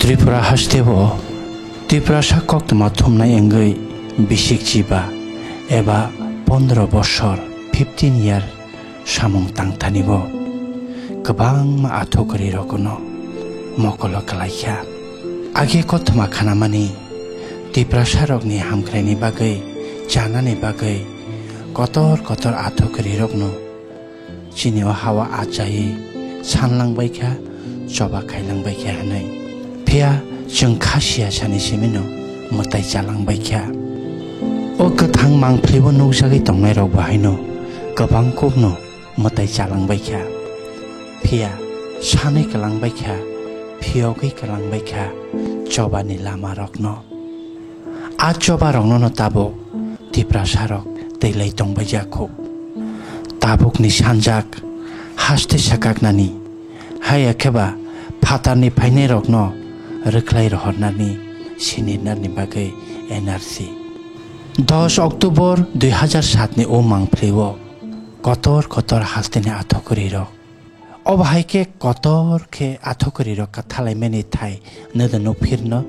Tripura hastewo Tripura sakok tuma thumnai engoi bisik jiba eba 15 bossor 15 year samung tangthanibo gobang ma athokari rokono mokolo kalaikha age kothma khanamani Tripura sarokni hamkraini bagai janani bagai kotor athokari rokno chiniwa hawa achai sanlangbaikha choba khailangbaikha hanai phia जों खासिया सानैसिमनो मोताय जालांबायखा ओ गोथां मांफ्लेबो नौजागै दंनाय राव बाहायनो गोबां कबनो मोताय जालांबायखा फिया सानै गलांबायखा फियावगै गलांबायखा जबानि लामा रकनो आ जबा रकनो ताबो Tripura सारक दैलाय दंबाय जाखौ ताबुकनि सानजाक हास्ते साकाकनानि हायाखेबा फातारनि फायनाय रकनो रोख्लाय रहरनानि सिनिरनानि बागै एनआरसी 10 अक्टोबर 2007 नि ओ मांफ्लेव कतर हास्तेनि आथकरि रक अबहायके कतर के आथकरि रक थालायमेनि थाय नदनो फिरनो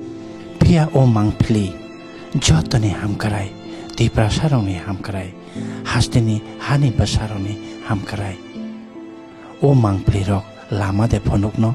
फिया ओ मांफ्ली जतनि हामकराय Tripura सारनि हामकराय हास्तेनि हानि बसारनि हामकराय ओ मांफ्ली रक लामा दे फनुकनो